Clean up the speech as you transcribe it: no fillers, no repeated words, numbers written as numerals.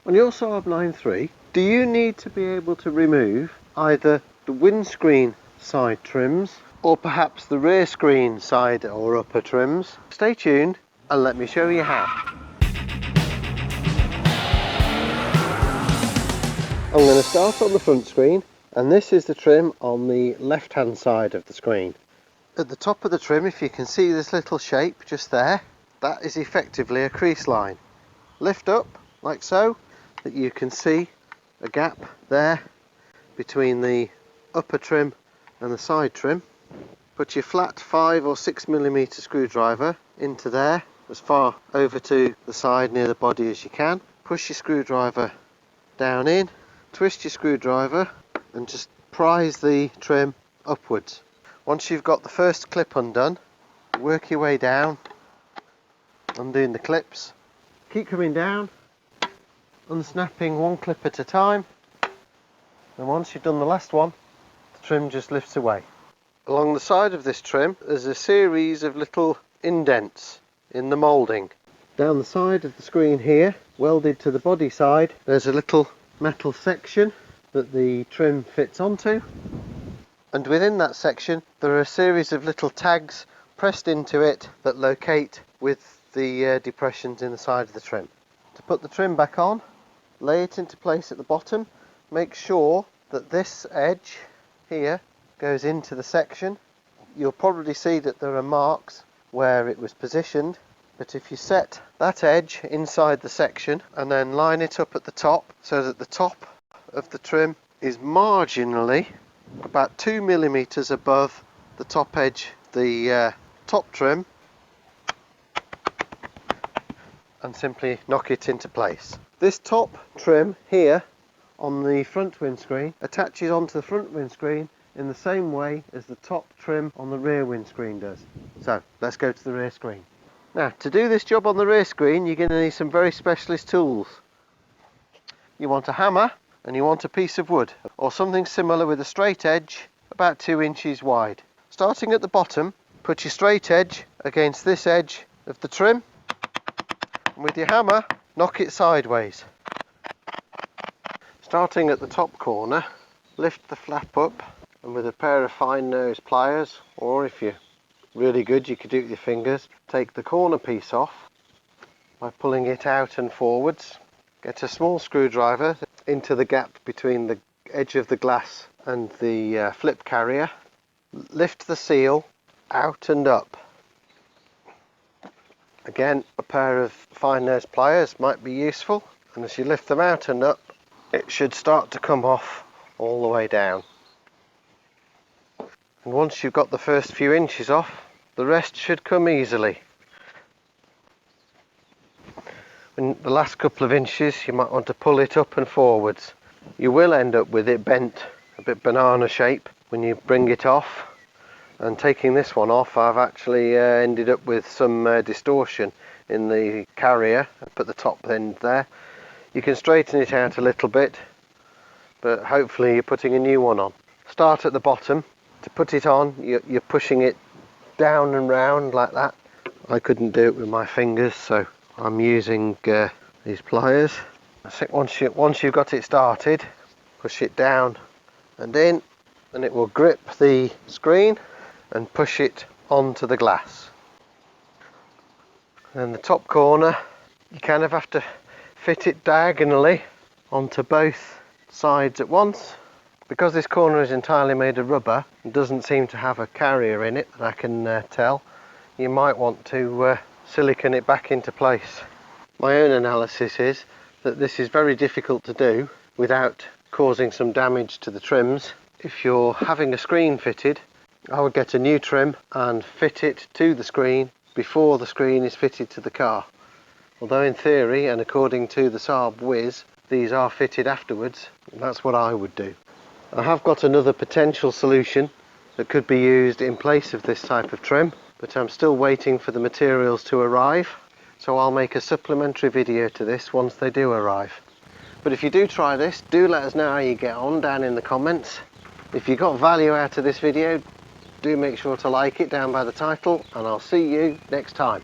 On your Saab 9.3, do you need to be able to remove either the windscreen side trims or perhaps the rear screen side or upper trims? Stay tuned and let me show you how. I'm going to start on the front screen, and this is the trim on the left hand side of the screen. At the top of the trim, if you can see this little shape just there, that is effectively a crease line. Lift up like so, that you can see a gap there between the upper trim and the side trim. Put your flat 5 or 6 millimeter screwdriver into there, as far over to the side near the body as you can. Push your screwdriver down in, twist your screwdriver and just prise the trim upwards. Once you've got the first clip undone, work your way down, undoing the clips. Keep coming down, unsnapping one clip at a time, and once you've done the last one, the trim just lifts away. Along the side of this trim there's a series of little indents in the moulding. Down the side of the screen here, welded to the body side, there's a little metal section that the trim fits onto, and within that section there are a series of little tags pressed into it that locate with the depressions in the side of the trim. To put the trim back on, lay it into place at the bottom. Make sure that this edge here goes into the section. You'll probably see that there are marks where it was positioned, but if you set that edge inside the section and then line it up at the top so that the top of the trim is marginally about 2 millimeters above the top edge of the top trim, and simply knock it into place. This top trim here on the front windscreen attaches onto the front windscreen in the same way as the top trim on the rear windscreen does. So let's go to the rear screen. Now, to do this job on the rear screen, you're going to need some very specialist tools. You want a hammer and you want a piece of wood or something similar with a straight edge about 2 inches wide. Starting at the bottom, put your straight edge against this edge of the trim, and with your hammer knock it sideways. Starting at the top corner, lift the flap up, and with a pair of fine nose pliers, or if you're really good you could do it with your fingers, take the corner piece off by pulling it out and forwards. Get a small screwdriver into the gap between the edge of the glass and the flip carrier. Lift the seal out and up. Again, a pair of fine nose pliers might be useful, and as you lift them out and up, it should start to come off all the way down. And once you've got the first few inches off, the rest should come easily. In the last couple of inches you might want to pull it up and forwards. You will end up with it bent a bit banana shape when you bring it off, and taking this one off I've actually ended up with some distortion in the carrier up at the top end there. You can straighten it out a little bit, but hopefully you're putting a new one on. Start at the bottom. To put it on, you're pushing it down and round like that. I couldn't do it with my fingers, so I'm using these pliers. I think once you've got it started, push it down and in, and it will grip the screen and push it onto the glass. And the top corner, you kind of have to fit it diagonally onto both sides at once. Because this corner is entirely made of rubber, it doesn't seem to have a carrier in it that I can tell. You might want to silicone it back into place. My own analysis is that this is very difficult to do without causing some damage to the trims. If you're having a screen fitted, I would get a new trim and fit it to the screen before the screen is fitted to the car. Although in theory, and according to the Saab Whiz, these are fitted afterwards, that's what I would do. I have got another potential solution that could be used in place of this type of trim, but I'm still waiting for the materials to arrive, so I'll make a supplementary video to this once they do arrive. But if you do try this, do let us know how you get on down in the comments. If you got value out of this video, do make sure to like it down by the title, and I'll see you next time.